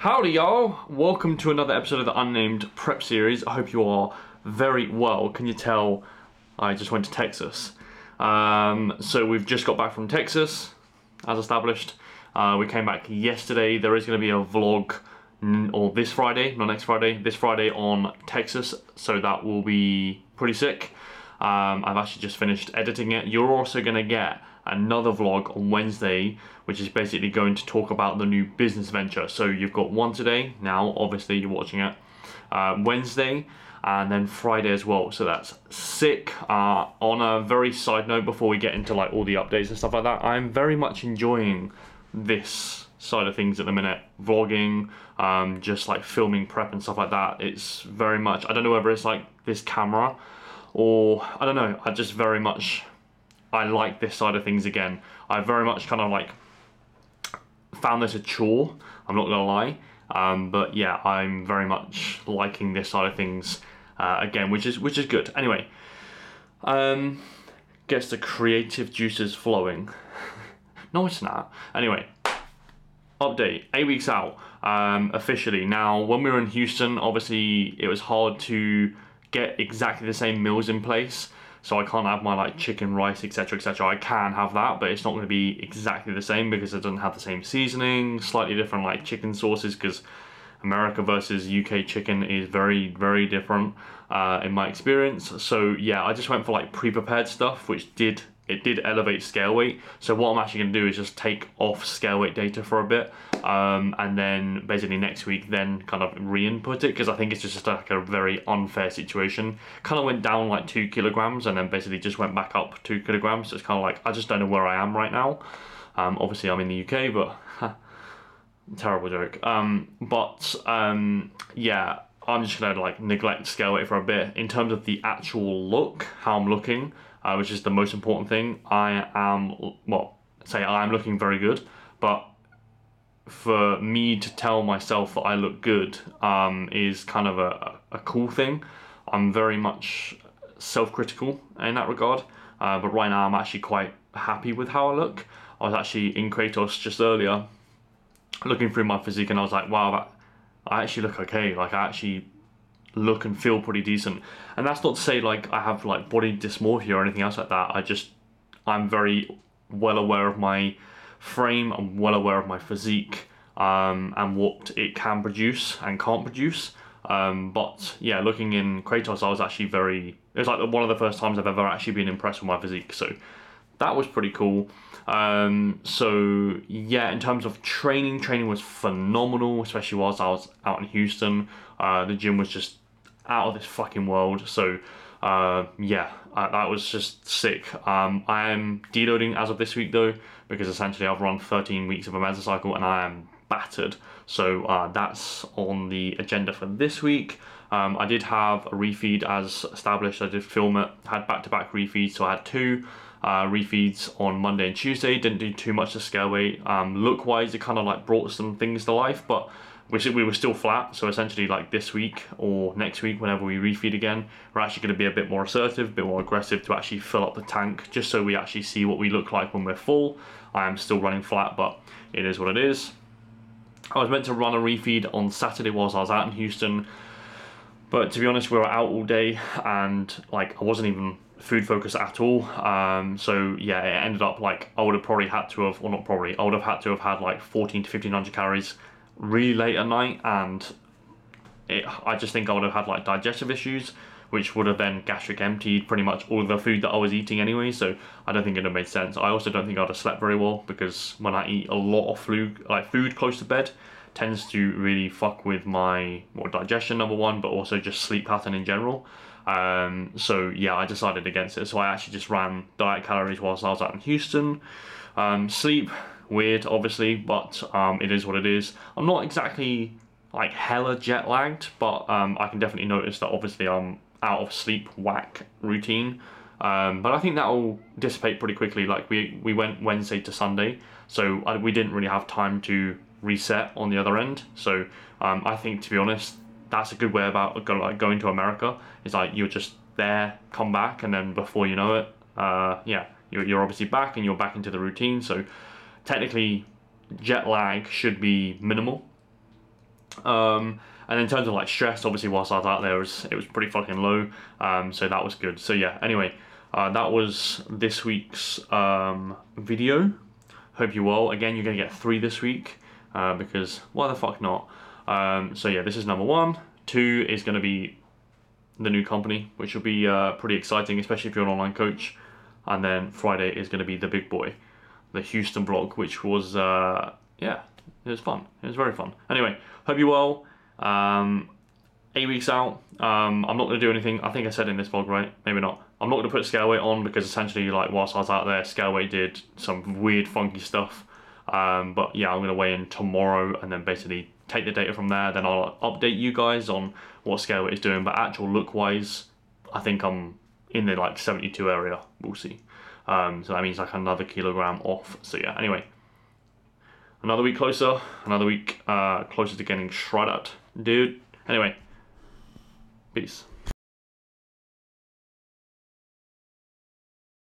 Howdy y'all, welcome to another episode of the Unnamed Prep Series. I hope you are very well. Can you tell I just went to Texas? So we've just got back from Texas, as established. We came back yesterday. There is going to be a vlog, or this Friday, not next Friday, this Friday on Texas, so that will be pretty sick. I've actually just finished editing it. You're also going to get another vlog on Wednesday, which is basically going to talk about the new business venture. So you've got one today, now obviously you're watching it, Wednesday, and then Friday as well. So that's sick. On a very side note, before we get into like all the updates and stuff like that, I'm very much enjoying this side of things at the minute, vlogging, just like filming prep and stuff like that. It's very much, I don't know whether it's like this camera or I don't know, I like this side of things again. I very much kind of like found this a chore, I'm not gonna lie, but yeah, I'm very much liking this side of things again, which is good. Anyway, gets the creative juices flowing. No, it's not. Anyway, update, 8 weeks out, officially. Now, when we were in Houston, obviously it was hard to get exactly the same meals in place. So I can't have my like chicken, rice, etc, etc. I can have that, but it's not going to be exactly the same because it doesn't have the same seasoning, slightly different like chicken sauces, because America versus UK chicken is very, very different in my experience. So yeah, I just went for like pre-prepared stuff, which did elevate scale weight. So what I'm actually going to do is just take off scale weight data for a bit, and then basically next week then kind of re-input it, because I think it's just like a very unfair situation. Kind of went down like 2 kilograms and then basically just went back up 2 kilograms. So it's kind of like, I just don't know where I am right now. Obviously I'm in the UK, but terrible joke. Yeah, I'm just gonna like neglect scale weight for a bit. In terms of the actual look, how I'm looking, which is the most important thing, I'm looking very good, but for me to tell myself that I look good is kind of a cool thing. I'm very much self-critical in that regard, but right now I'm actually quite happy with how I look. I was actually in Kratos just earlier looking through my physique and I was like, wow, I actually look okay. Like I actually look and feel pretty decent. And that's not to say like I have like body dysmorphia or anything else like that. I'm very well aware of my frame, I'm well aware of my physique, and what it can produce and can't produce. But yeah, looking in Kratos, I was actually it was like one of the first times I've ever actually been impressed with my physique. So that was pretty cool. So yeah, in terms of training was phenomenal, especially whilst I was out in Houston. The gym was just out of this fucking world. So yeah, that was just sick. I am deloading as of this week though, because essentially I've run 13 weeks of a mesocycle and I am battered. So that's on the agenda for this week. I did have a refeed as established. I did film it, had back-to-back refeeds, so I had 2 refeeds on Monday and Tuesday. Didn't do too much to scale weight. Look wise, it kind of like brought some things to life, but we were still flat. So essentially like this week or next week, whenever we refeed again, we're actually going to be a bit more assertive, a bit more aggressive to actually fill up the tank, just so we actually see what we look like when we're full. I am still running flat, but it is what it is. I was meant to run a refeed on Saturday whilst I was out in Houston, but to be honest, we were out all day and like I wasn't even food focused at all. So yeah, it ended up like I would have probably had to have, or not probably, I would have had to have had like 14 to 1500 calories really late at night, and I just think I would have had like digestive issues, which would have then gastric emptied pretty much all of the food that I was eating anyway. So I don't think it would have made sense. I also don't think I'd have slept very well, because when I eat a lot of food close to bed, tends to really fuck with my digestion, number one, but also just sleep pattern in general. So yeah, I decided against it. So I actually just ran diet calories whilst I was out in Houston. Sleep, weird obviously, but it is what it is. I'm not exactly like hella jet lagged, but I can definitely notice that obviously I'm out of sleep whack routine. But I think that will dissipate pretty quickly. Like we went Wednesday to Sunday, so we didn't really have time to reset on the other end. So I think, to be honest, that's a good way about going to America. It's like you're just there, come back, and then before you know it, yeah, you're obviously back and you're back into the routine. So technically jet lag should be minimal. And in terms of like stress, obviously whilst I was out there, it was pretty fucking low. So that was good. So yeah, anyway, that was this week's video. Hope you're well. Again, you're gonna get 3 this week because why the fuck not? So yeah, this is number 1. 2 is gonna be the new company, which will be pretty exciting, especially if you're an online coach. And then Friday is gonna be the big boy, the Houston vlog, which was yeah, it was fun. It was very fun. Anyway, hope you're well. 8 weeks out. I'm not going to do anything. I think I said in this vlog, right? Maybe not. I'm not going to put scale weight on because essentially, like, whilst I was out there, scale weight did some weird, funky stuff. But yeah, I'm going to weigh in tomorrow and then basically take the data from there. Then I'll update you guys on what scale weight is doing. But actual look-wise, I think I'm in the like 72 area. We'll see. So that means like another kilogram off. So yeah, anyway. Another week closer. Another week closer to getting shredded, dude. Anyway. Peace.